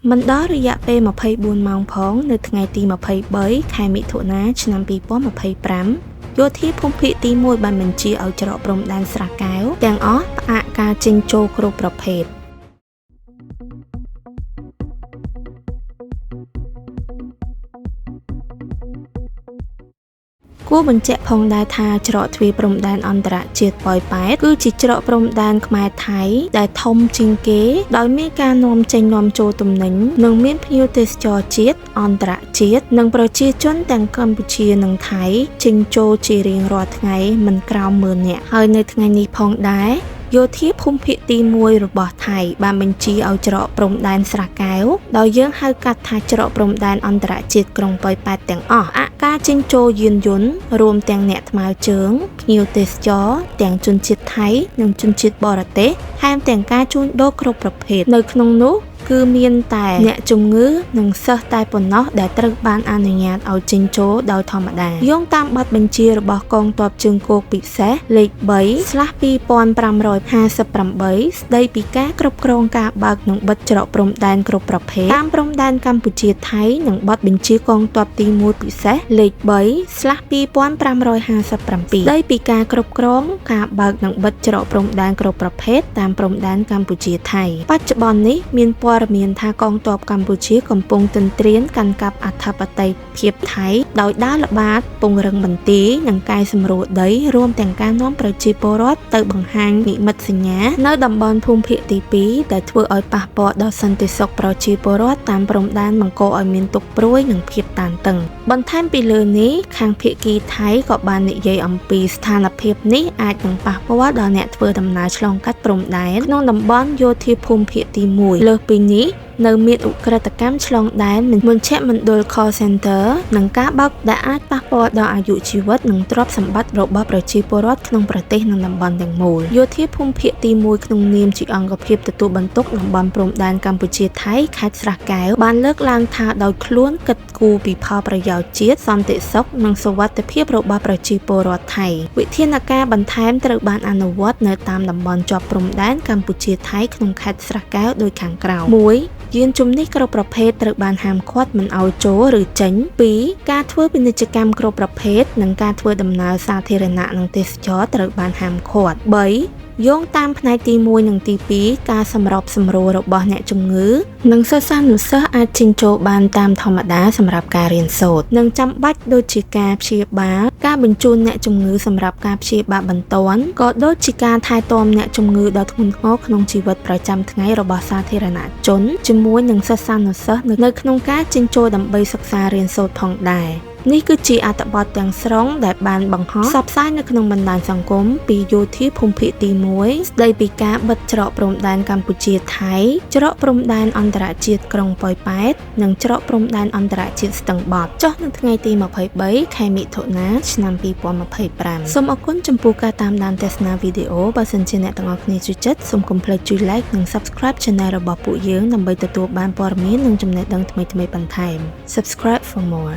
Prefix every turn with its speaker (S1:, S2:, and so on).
S1: មិនដល់រយៈពេល24ម៉ោងផងនៅថ្ងៃទី23ខែមិថុនាឆ្នាំ2025យោធាភូមិភាគទី1បានបញ្ជាឲ្យច្រកព្រំដែនស្រះកែវទាំងអស់ផ្អាកការចេញចូលគ្រប់ប្រភេទគួរបញ្ជាក់ផងដែរថាច្រកទ្វារព្រំដែនអន្តរជាតិប៉ោយប៉ែតគឺជាច្រកព្រំដែនខ្មែរថៃដែលធំជាងគេដោយមានការនាំចេញនាំចូលទំនិញនិងមានភ្ញៀវទេសចរជាតិអន្តរជាតិនិងប្រជាជនទាំងកម្ពុជានិងថៃចេញចូលជារៀងរាល់ថ្ងៃមិនក្រោម10000នាក់ហើយនៅថ្ងៃនេះផងដែរយោធាភូមិភាគទី1របស់ថៃបានបញ្ជាឲ្យច្រកព្រំដែនស្រះកែវដោយយើងហៅកាត់ថាច្រកព្រំដែនអន្តរជាតិក្រុងប៉ោយប៉ែតទាំងអស់ការចេញចូលយានយន្តរួមទាំងអ្នកថ្មើរជើងភ្ញៀវទេសចរទាំងជនជាតិថៃនិងជនជាតិបរទេសថែមទាំងការជួញដូរគ្រប់ប្រភេទនៅក្នុងនោះគឺមានតែអ្នកជំងឺនិងសិស្សតែប៉ុណ្ណោះដែលត្រូវបានអនុញ្ញាតឲ្យចេញចូលដោយធម្មតាយោងតាមបទបញ្ជារបស់កងទ័ពជើងគោកពិសេសលេខ 3/2558 ស្ដីពីការគ្រប់គ្រងការបើកនិងបិទច្រកព្រំដែនគ្រប់ប្រភេទតាមព្រំដែនកម្ពុជាថៃនិងបទបញ្ជាកងទ័ពទី1ពិសេសលេខ 3/2557 ស្ដីពីការគ្រប់គ្រងការបើកនិងបិទច្រកព្រំដែនគ្រប់ប្រភេទតាមព្រំដែនកម្ពុជាថៃបច្ចុប្បន្ននេះមានព័ត៌មានថាកងទ័ពកម្ពុជាកំពុងទន្ទ្រានកាន់កាប់អធិបតេយ្យភាពថៃដោយដើរល្បាតពង្រឹងមន្ទីរនិងកែសម្រួលដីរួមទាំងការនាំប្រជាពលរដ្ឋទៅបង្ហាញនិមិត្តសញ្ញានៅតំបន់ភូមិភាគទី2ដែលធ្វើឲ្យប៉ះពាល់ដល់សន្តិសុខប្រជាពលរដ្ឋតាមព្រំដែនបង្កឲ្យមានទុក្ខព្រួយនិងភាពតានតឹងបន្ថែមពីលើនេះខាងភាគីថៃក៏បាននិយាយអំពីស្ថានភាពនេះអាចនឹងប៉ះពាល់ដល់អ្នកធ្វើដំណើរឆ្លងកាត់ព្រំដែនក្នុងតំបន់យោធាភូមិភាគទី1លើសពីនេះនៅមានឧក្រិដ្ឋកម្មឆ្លងដែនមជ្ឈមណ្ឌល call center និងការបើកដែលអាចប៉ះពាល់ដល់អាយុជីវិតនិងទ្រព្យសម្បត្តិរបស់ប្រជាពលរដ្ឋក្នុងប្រទេសនិងតំបន់ទាំងមូលយោធាភូមិភាគទី1ក្នុងនាមជាអង្គភាពទទួលបន្ទុកតំបន់ព្រំដែនកម្ពុជាថៃខេត្តស្រះកែវបានលើកឡើងថាដោយខ្លួនគិតគូរពីផលប្រយោជន៍ជាតិសន្តិសុខនិងសុវត្ថិភាពរបស់ប្រជាពលរដ្ឋថៃវិធានការបន្ថែមត្រូវបានអនុវត្តនៅតាមតំបន់ជាប់ព្រំដែនកម្ពុជាថៃក្នុងខេត្តស្រះកែវដូចខាងក្រោម 1. យានជំនិះគ្រប់ប្រភេទត្រូវបានហាមឃាត់មិនឲ្យចូលឬចេញ 2. ការធ្វើពាណិជ្ជកម្មគ្រប់ប្រភេទនិងការធ្វើដំណើរសាធារណៈនិងទេសចរត្រូវបានហាមឃាត់ 3. យោងតាមផ្នែកទី1និងទី2ការសម្របសម្រួលរបស់អ្នកជំងឺនិងសិស្សានុសិស្សអាចចេញចូលបានតាមធម្មតាសម្រាប់ការរៀនសូត្រនិងចាំបាច់ដូចជាការព្យាបាលការបញ្ជូនអ្នកជំងឺសម្រាប់ការព្យាបាលបន្ទាន់ក៏ដូចជាការថែទាំអ្នកជំងឺដ៏ធ្ងន់ធ្ងរក្នុងជីវិតប្រចាំថ្ងៃរបស់សាធារណជនជាមួយនឹងសិស្សានុសិស្សនៅក្នុងការចេញចូលដើម្បីសិក្សារៀនសូត្រផងដែរនេះគឺជាអត្ថបទទាំងស្រុងដែលបានបង្ហោះផ្សព្វផ្សាយនៅក្នុងបណ្ដាញសង្គមពីយោធាភូមិភាគទី1ស្ដីពីការបិទច្រកព្រំដែនកម្ពុជាថៃច្រកព្រំដែនអន្តរជាតិក្រុងប៉ោយប៉ែតនិងច្រកព្រំដែនអន្តរជាតិស្ទឹងបត់ចុះនៅថ្ងៃទី23ខែមិថុនាឆ្នាំ2025សូមអរគុណចំពោះការតាមដានទស្សនាវីដេអូបើសិនជាអ្នកទាំងអស់គ្នាចូលចិត្តសូមកុំភ្លេចជួយ like និង subscribe channel របស់ពួកយើងដើម្បីទទួលបានព័ត៌មាននិងចំណេះដឹងថ្មីៗបន្ថែម Subscribe for more